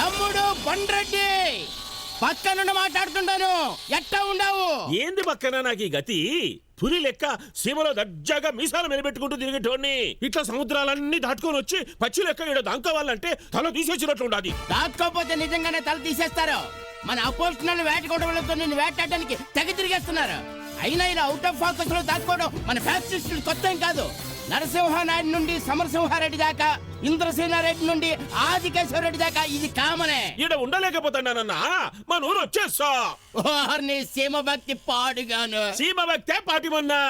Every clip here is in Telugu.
తమ్ముడు బండ్రెడ్డి పక్కనుండి మాట్లాడుతుంటాను. ఎట్టా ఉండవు? ఏంది పక్కన నాకు ఈ గతి? పులి లెక్క సీమలో దర్జాగా మీసాలు మెలిపెట్టుకుంటూ తిరిగేటోడిని ఇట్లా సముద్రాలన్నీ దాటుకొని వచ్చి పచ్చి లెక్క ఈడ దాక్కోవాలంటే తల తీసేసినట్లు ఉండాది. దాక్కోపోతే నిజంగానే తల తీసేస్తారు. మన అపోజిషన్ వేటకోవడంతో నిన్ను వేటాడడానికి తెగ తిరిగేస్తున్నారు. అయినా ఇలా అవుట్ ఆఫ్ ఫోకస్ లో దాక్కోవడం మన ఫ్యాక్టరీ కొత్త ఏం కాదు. నరసింహానాయుడు నుండి సమరసింహారెడ్డి దాకా, ఇంద్రసేనారెడ్డి నుండి ఆదికేశ్వరరెడ్డి దాకా ఇది కామనే. ఈడ ఉండలేకపోతానన్నా మన ఊరు వచ్చేస్తా. నీ సీమ భక్తి పాడుగాను. సీమ భక్తే పాటిమన్నా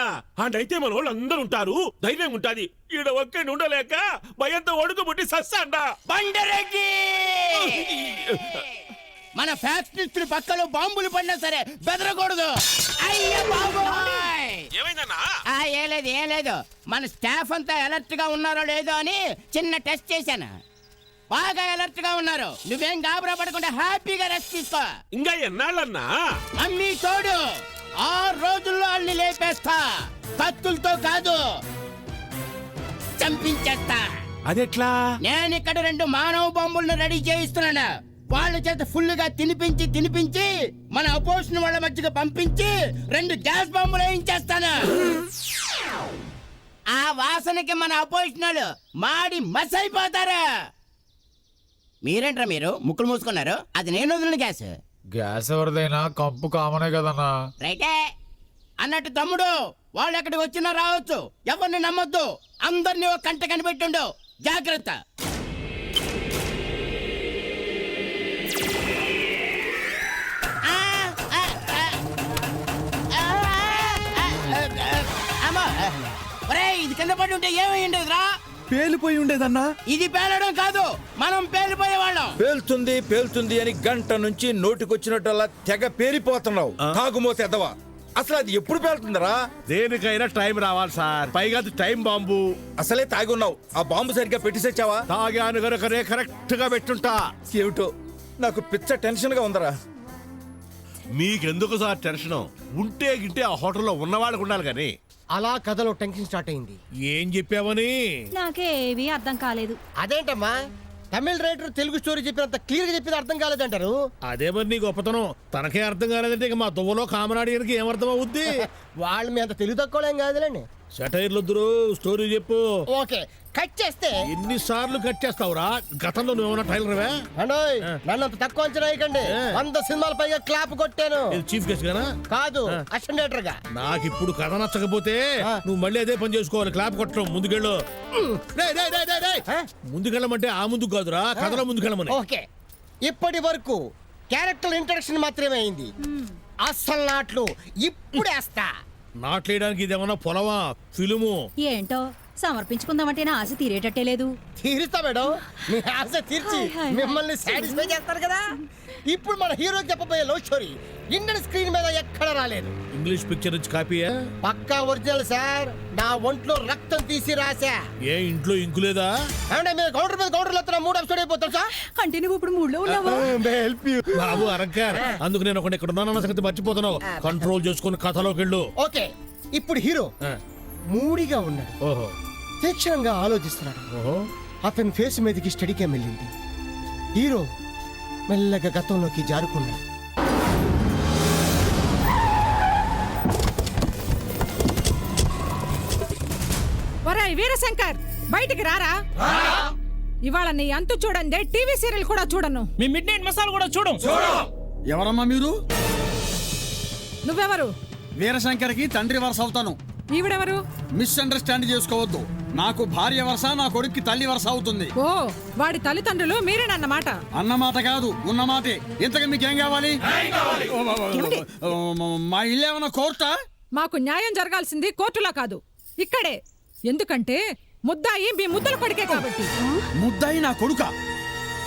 అంటే మన వాళ్ళు అందరూ ఉంటారు, ధైర్యం ఉంటాది. ఈడ ఒక్కడిని ఉండలేక భయంతో ఒడుగు పుట్టి సస్సాండా. బండరెడ్డి మన ఫ్యాక్టరీ పక్కలో బాంబులు పడినా సరే బెదరకూడదు. అయ్యో బాబోయ్! ఏం లేదు మన స్టాఫ్ అంతా అలర్ట్ గా ఉన్నారో లేదో అని చిన్న టెస్ట్ చేశాను. బాగా అలర్ట్ గా ఉన్నారు. నువ్వేం గాబరా పడకుండా హ్యాపీగా రెస్ట్ తీసుకో. ఇంకా ఎన్నాళ్ళన్నా? అమ్మీ తోడు 6 రోజుల్లో అల్ని లేపేస్తా. కత్తులతో కాదు, చంపించేస్తా. అదెట్లా? నేను ఇక్కడ 2 మానవ బాంబులను రెడీ చేయిస్తున్నాను. వాళ్ళ చేత ఫుల్ గా తినిపించి మన అపోజిషన్ వాళ్ళ మధ్యగా పంపించి 2 గ్యాస్ బాంబులు వేయించేస్తాను. ఆ వాసనకి మన అపోజిషన్ వాళ్ళు మాడి మసైపోతారు. మీరేంట్రా మీరు ముక్కులు మూసుకున్నారు? అది నేను వదిలిన గ్యాస్. గ్యాస్ ఎవరిదైనా కంపు కామనే కదన్నా. రైటే అన్నట్టు తమ్ముడు, వాళ్ళు ఎక్కడికి వచ్చినా రావచ్చు. ఎవరిని నమ్మొద్దు. అందరినీ ఒక కంట కనిపెట్టుండు. జాగ్రత్త. ఇది కింద పడి ఉంటే ఏమై ఉండేదిరా? పేలిపోయి ఉండేదన్నా. ఇది పేలడం కాదు, మనం పేలిపోయేవాళ్ళం. పేలుతుంది అని గంట నుంచి నోటికొచ్చినట్టల్లా తెగ పేలిపోతున్నావు. తాగుమోత ఎదవా, అసలు అది ఎప్పుడు పేలుతుందరా? దేనికైనా టైం రావాలి సార్. పైగా అది టైం బాంబు. అసలే తాగి ఉన్నావు. ఆ బాంబు సరిగ్గా పెట్టిసచ్చావా? తాగాను గనుకనే కరెక్ట్ గా పెట్టుంటా. ఏమిటో నాకు పిచ్చ టెన్షన్ గా ఉందరా. మీకెందుకు సార్ టెన్షన్? ఉంటే గింటే ఆ హోటల్లో ఉన్నవాళ్ళకు ఉండాలి కానీ. అలా కథలో టెన్షన్ స్టార్ట్ అయింది. ఏం చెప్పావని? నాకేవి అర్థం కాలేదు. అదేంటమ్మా, తమిళ రైటర్ తెలుగు స్టోరీ చెప్పినంత క్లియర్ గా చెప్పింది అర్థం కాలేదంటారు? అదే మరి నీ గొప్పతనం. తనకే అర్థం కాలేదంటే ఇక మా దువ్వలో కామనాడికి ఏమర్థం అవుద్ది? వాళ్ళు మీ అంత తెలుగు తక్కువలేం కాదులేండి. సెటైర్లు వద్దురు, స్టోరీ చెప్పు. ఓకే, కట్ చేస్తే. ఎన్నిసార్లు కట్ చేస్తావురా? గతంలో నువ్వేమన్నా టైలర్వే? అండోయ్, నన్ను అంత తక్కువ అంచనా వేయకండి. 100 సినిమాల పైగా క్లాప్ కొట్టాను. చీఫ్ గెస్ట్ గానా? కాదు, అసిస్టెంట్ గా. నాకు ఇప్పుడు కథ నచ్చకపోతే నువ్వు మళ్ళీ అదే పని చేసుకోవాలి. క్లాప్ కొట్టడం. ముందుకెళ్ళు. ముందుకెళ్ళమంటే ఆ ముందుకు కాదురా, కథలో ముందుకెళ్ళమని. ఓకే, ఇప్పటి వరకు క్యారెక్టర్ ఇంట్రడక్షన్ మాత్రమే అయింది. అస్సలు నాట్లు ఇప్పుడు వేస్తా. నాట్లేయడానికి ఇదేమన్నా పొలమా, ఫిల్ము? ఏంటో సమర్పించుకుందామంటే నా ఆశ తీరేటట్టే లేదు. తీరుస్తా మేడం, మీ ఆశ తీర్చి మిమ్మల్ని సాటిస్ఫై చేస్తారు కదా. ఇప్పుడు మన హీరో చెప్పబోయే లవ్ స్టోరీ ఇండియన్ స్క్రీన్ మీద ఎక్కడ రాలేదు. ఇంగ్లీష్ పిక్చర్ నుంచి కాపీయా? పక్కా ఒరిజినల్ సార్. నా ఒంట్లో రక్తం తీసి రాసా. ఏ ఇంట్లో ఇంకు లేదా? అంటే మీరు కౌంటర్ మీద కౌంటర్లు వస్తున్నా 3 ఎపిసోడ్ అయిపోతారు సార్. అంటే నువ్వు ఇప్పుడు మూడ్లో ఉన్నావా? బాబు అరంకార్, అందుకు నేను ఒకటి ఇక్కడ ఉన్నానన్న సంగతి మర్చిపోతున్నావు. కంట్రోల్ చేసుకుని కథలోకి వెళ్ళు. ఓకే, ఇప్పుడు హీరో మూడిగా ఉన్నాడు. ఓహో, తీక్షణంగా ఆలోచిస్తున్నాడు. ఓహో. అతని ఫేస్ మీదకి స్టడీగా వెళ్ళింది. హీరో మెల్లగా గతంలోకి జారుకున్నాడు. ఒరేయ్ వీరశంకర్, బయటికి రారా. ఇవాళ నీ అంతు చూడండి. టీవీ సీరియల్ కూడా చూడను. మీ మిడ్ నైట్ మసాలా కూడా చూడం. ఎవరమ్మా మీరు? నువ్వెవరు? వీరశంకర్కి తండ్రి వరుస అవుతాను. ఈవిడెవరు? మిస్అండర్స్టాండ్ చేసుకోవద్దు. నాకు భార్య వరుస, నా కొడుక్కి తల్లి వరుస అవుతుంది. ఓ, వాడి తల్లిదండ్రులు మీరేనన్నమాట. అన్నమాట కాదు, ఉన్నమాటే. ఇంతగా మీకేం కావాలి? మా ఇల్లు ఏమన్నా కోర్టా? మాకు న్యాయం జరగాల్సింది కోర్టులో కాదు, ఇక్కడే. ఎందుకంటే ముద్దాయి మీ ముద్దల కొడుకే కాబట్టి. ముద్దాయి నా కొడుక?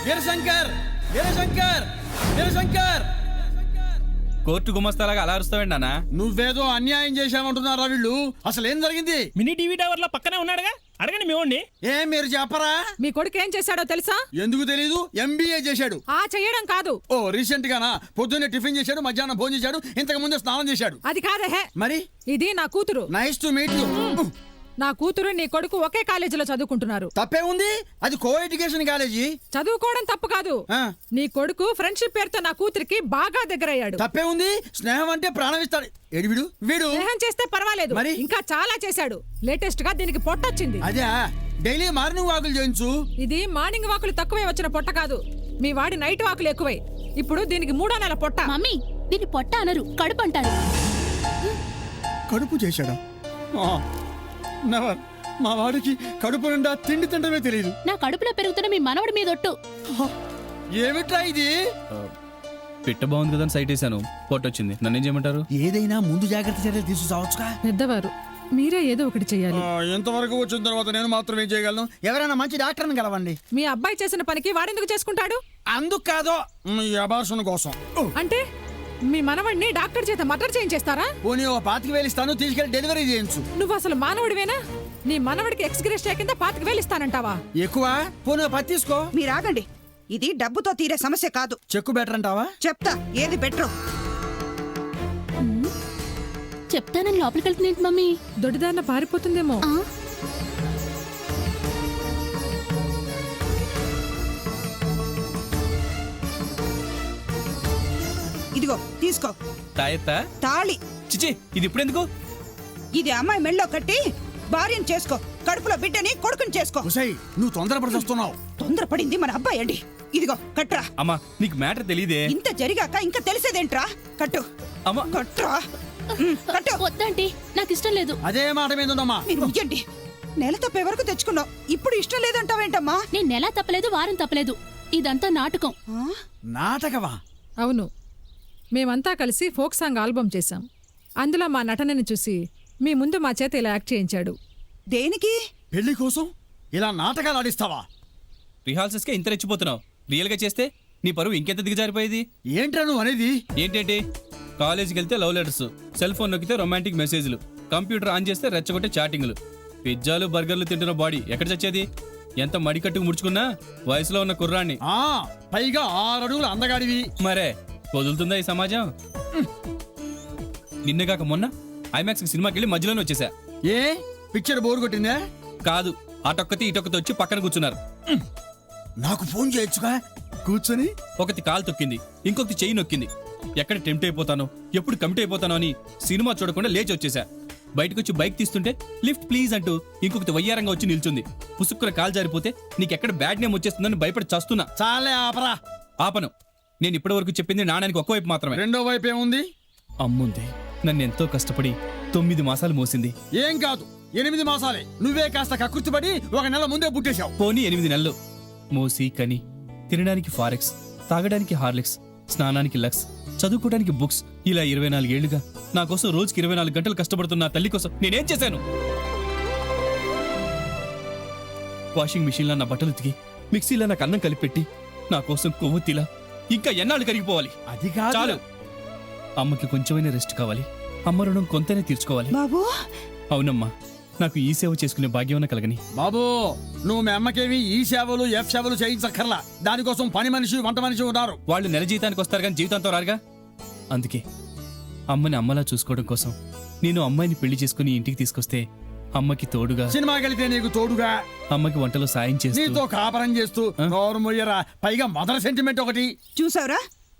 వీరశంకర్, వీరశంకర్, వీరశంకర్! కోర్టు గుమస్తాలాగా అలా అరుస్తావేండి నాన్న? నువ్వేదో అన్యాయం చేశావంటున్నారా వీళ్ళు? అసలు ఏం జరిగింది? మినీ టీవీ టవర్ లో పక్కనే ఉన్నాడుగా, అడగండి మీ వాడిని. ఏం మీరు చెప్పరా? మీ కొడుకు ఏం చేశాడో తెలుసా? ఎందుకు తెలీదు? MBA చేశాడు. ఆ చేయడం కాదు. ఓ, రీసెంట్ గానా? పొద్దున్నే టిఫిన్ చేశాడు, మధ్యాహ్నం భోజనం చేశాడు, ఇంతకు ముందే స్నానం చేశాడు. అది కాదే. మరి ఇది నా కూతురు. Nice to meet you. నా కూతురు నీ కొడుకు ఒకే కాలేజీలో చదువుకుంటున్నారు. తప్పే ఉంది, అది కో ఎడ్యుకేషన్ కాలేజీ. చదువుకోవడం తప్పు కాదు. నీ కొడుకు ఫ్రెండ్షిప్ పేరుతో నా కూతురికి బాగా దగ్గరయ్యాడు. తప్పే ఉంది, స్నేహం అంటే ప్రాణం ఇస్తాడు. ఏడు వీడు వీడు స్నేహం చేస్తే పర్వాలేదు, మరి? ఇంకా చాలా చేశాడు. లేటెస్ట్ గా దీనికి పొట్టొచ్చింది. అదే డైలీ మార్నింగ్ వాకులు చేయించు. ఇది మార్నింగ్ వాకులు తక్కువే వచ్చిన పొట్ట కాదు, మీ వాడి నైట్ వాకులు ఎక్కువై. ఇప్పుడు దీనికి 3వ నెల పొట్ట. మమ్మీ దీన్ని పొట్ట అనరు, కడుపు అంటారు. కడుపు చేశాడా? నెవర్. మా వాడికి కడుపు నిండా తిండి తింటమే తెలియదు. నా కడుపులో పెరుగుతున్న మీ మనవడి మీద ఒట్టు. ఏమిట్రా ఇది? పిట్ట బాగుంది కదా అని సైట్ వేసాను, పొట్టొచ్చింది. నన్నేం చేయమంటారు? ఏదైనా ముందు జాగ్రత్త చర్యలు తీసుకురావచ్చుగా. పెద్దవారు మీరే ఏదో ఒకటి చెయ్యాలి. ఎంతవరకు వచ్చిన తర్వాత నేను మాత్రం ఏం చేయగలను? ఎవరైనా మంచి డాక్టర్ని కలవండి. మీ అబ్బాయి చేసిన పనికి వాడెందుకు చేసుకుంటాడు? అందుకు కాదో ఈ అబార్షన్ కోసం. అంటే మీ మనవడిని డాక్టర్ చేత మర్డర్ చేయించేస్తారా? పోనీ ఓ 25,000 ఇస్తాను, తీసుకెళ్లి డెలివరీ చేయించు. నువ్వు అసలు మానవుడివేనా? నీ మనవడికి ఎక్స్గ్రేషియా కింద 25,000 ఇస్తానంటావా? ఎక్కువ? పోనీ 10 తీసుకో. మీరు ఆగండి, ఇది డబ్బుతో తీరే సమస్య కాదు. చెక్కు బెటర్ అంటావా? చెప్తా ఏది బెటర్. చెప్తానని లోపలికి వెళ్తున్నాంటి మమ్మీ. దొడ్డిదారిన పారిపోతుందేమో. ఇదిగో తీసుకో. తాయెత్తా? తాళి. చిచి, ఇది ఇప్పుడు ఎందుకు? ఇది అమ్మాయి మెళ్ళో కట్టి భార్యను చేసుకో, కడుపులో బిడ్డని కొడుకుని చేసుకో. నువ్వు తొందరపడి వస్తున్నావు. తొందరపడింది మన అబ్బాయి అండి. ఇదిగో కట్రా. అమ్మా నీకు మ్యాటర్ తెలియదే. ఇంత జరిగాక ఇంకా తెలిసేదేంట్రా? కట్టు. అమ్మా కట్రా. కట్టు. వద్దంటీ, నాకు ఇష్టం లేదు. అదే మాట మీద ఉందమ్మా. మీరు ఉయ్యండి. నెల తప్పే వరకు తెచ్చుకున్నావు, ఇప్పుడు ఇష్టం లేదంటావేంటమ్మా? నేను నెల తప్పలేదు, వారం తప్పలేదు. ఇదంతా నాటకం. నాటకమా? అవును, మేమంతా కలిసి ఫోక్ సాంగ్ ఆల్బమ్ చేశాం. అందులో మా నటనని చూసి మీ ముందు మా చేత ఇలా యాక్ట్ చేయించాడు. దేనికి? పెళ్లి కోసం ఇలా నాటకాలు ఆడిస్తావా? రిహార్సల్స్కే ఇంత రెచ్చిపోతున్నావు, రియల్ గా చేస్తే నీ పరువు ఇంకెంత దిగజారిపోయేది. ఏంట్రా నువ్వు అనేది? ఏంటంటే కాలేజీకి వెళ్తే లవ్ లెటర్స్, సెల్ ఫోన్ నొక్కితే రొమాంటిక్ మెసేజ్లు, కంప్యూటర్ ఆన్ చేస్తే రెచ్చగొట్టే చాటింగ్లు, పిజ్జాలు బర్గర్లు తింటున్న బాడీ ఎక్కడ చచ్చేది? ఎంత మడికట్టుకు ముడుచుకున్నా వయసులో ఉన్న కుర్రాన్ని. పైగా 6 అడుగులు అందగాడివి. మరే వదులుతుందా ఈ సమాజం? నిన్నగాక మొన్న ఐమాక్స్ సినిమాకి వెళ్ళి మధ్యలోనే వచ్చేసా. ఏ పిక్చర్ బోర్ కొట్టిందా? కాదు, అటొక్కతి ఇటొక్కతి వచ్చి పక్కన కూర్చున్నారు. నాకు ఫోన్ చేయొచ్చుగా కూర్చొని. ఒకటి కాలు తొక్కింది, ఇంకొకటి చెయ్యి నొక్కింది. ఎక్కడ టెంప్ట్ అయిపోతానో, ఎప్పుడు కమిట్ అయిపోతానో అని సినిమా చూడకుండా లేచి వచ్చేసా. బయటకొచ్చి బైక్ తీస్తుంటే లిఫ్ట్ ప్లీజ్ అంటూ ఇంకొకటి వయ్యారంగా వచ్చి నిల్చుంది. పుసుక్కున కాలు జారిపోతే నీకెక్కడ బ్యాడ్ నేమ్ వచ్చేస్తుందని భయపడి చస్తున్నా. చాలే ఆపరా. ఆపను. నేను ఇప్పటి వరకు చెప్పింది నాణానికి ఒక్కవైపు మాత్రమే. రెండో వైపు ఏముంది? అమ్ముంది నన్ను ఎంతో కష్టపడి 9 మాసాలు మోసింది. ఏం కాదు, 8 మాసాలే. నువ్వే కాస్త కకృతిపడి 1 నెల ముందే పుట్టేశావు. పోనీ 8 నెలలు మోసి కని, తినడానికి ఫారెక్స్, తాగడానికి హార్లిక్స్, స్నానానికి లక్స్, చదువుకోవడానికి బుక్స్, ఇలా 24 ఏళ్లుగా నా కోసం రోజుకి 24 గంటలు కష్టపడుతున్న తల్లి కోసం నేనేం చేశాను? వాషింగ్ మిషన్లో నా బట్టలు ఉతికి, మిక్సీలో నాకు అన్నం కలిపెట్టి, నా కోసం కొవ్వొత్తిలా ఇంకా ఎన్నాళ్ళు కరిగిపోవాలి? అది కాదు. చాలు. అమ్మకి కొంచెమైనా రెస్ట్ కావాలి. అమ్మ రుణం కొంతనే తీర్చుకోవాలి. బాబు. అవునమ్మా, నాకు ఈ సేవ చేసుకునే భాగ్యం కలగని. బాబు, నువ్వు మీ అమ్మకేమి ఈ సేవలు ఎఫ్ సేవలు చేయించక్కర్లా. దానికోసం పని మనిషి, వంట మనిషి ఉన్నారు. వాళ్ళు నెల జీతానికి వస్తారు కానీ జీవితంతో రారుగా. అందుకే అమ్మని అమ్మలా చూసుకోవడం కోసం నేను అమ్మాయిని పెళ్లి చేసుకుని ఇంటికి తీసుకొస్తే అమ్మకి తోడుగా, సినిమాకి వెళితే నీకు తోడుగా, అమ్మకి వంటలో సాయం చేస్తూ, నీతో కాపరం చేస్తూ, నోరు మొయ్యరా, పైగా మదర్ సెంటిమెంట్ ఒకటి. చూసావురా,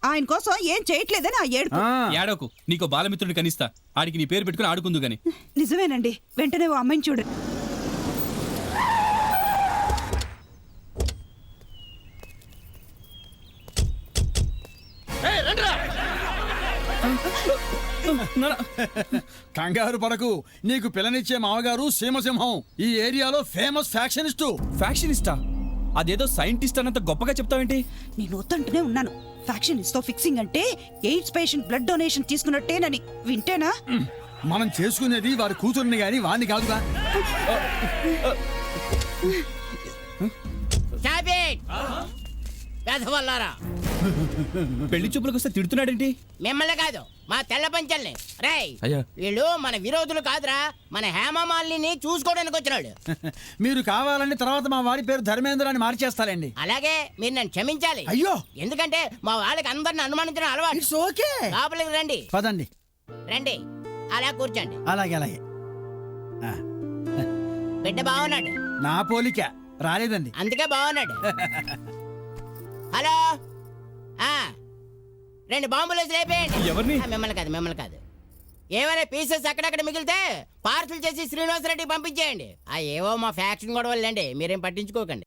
ఆయన కోసం ఏం చేయట్లేదని ఆ ఏడుపు. ఏడోకు, నీకో బాలమిత్రుడిని కనిస్తా. ఆడికి నీ పేరు పెట్టుకుని ఆడుకుందు గాని. నిజమేనండి, వెంటనే ఓ అమ్మాయిని చూడండి. కంగారు పడకు, నీకు పిల్లనిచ్చే మామగారు సీమసింహం, ఈ ఏరియాలో ఫేమస్ ఫ్యాక్షనిస్టు. ఫ్యాక్షనిస్టా? అదేదో సైంటిస్ట్ అన్నంత గొప్పగా చెప్తావేంటి? నేను వద్దంటూనే ఉన్నాను. ఫ్యాక్షనిస్ట్ తో ఫిక్సింగ్ అంటే ఎయిడ్స్ పేషెంట్ బ్లడ్ డొనేషన్ తీసుకున్నట్టేనని. వింటేనా? మనం చేసుకునేది వారి కూతుర్ని గాని వాణ్ణి కాదుగా. పెళ్లి చూపులకు వస్తే తిడుతున్నాడేంటి? మిమ్మల్ని కాదు, మా తెల్ల పంచల్ని. రేయ్, అయ్యా, వీళ్ళు మన విరోధులు కాదురా, మన హేమమాలిని చూసుకోవడానికి వచ్చినాడు. మీరు కావాలంటే తర్వాత మా వాడి పేరు ధర్మేంద్ర అని మార్చేస్తారండి. అలాగే మీరు నన్ను క్షమించాలి. అయ్యో, ఎందుకంటే మా వాళ్ళకి అందరిని అనుమానించడం అలవాటు. It's okay. లోపలికి రండి. పదండి. రండి, అలా కూర్చోండి. అలాగే అలాగే. బిడ్డ బాగున్నాడు. నా పోలిక రాలేదండి. అందుకే బాగున్నాడు. హలో ఆ 2 బాంబులు వేసి లేపేయండి. ఎవరిని? మిమ్మల్ని కాదు ఏమైనా పీసెస్ అక్కడక్కడ మిగిలితే పార్సల్ చేసి శ్రీనివాసరెడ్డికి పంపించేయండి. ఏవో మా ఫ్యాక్షన్ గొడవలండి, మీరేం పట్టించుకోకండి.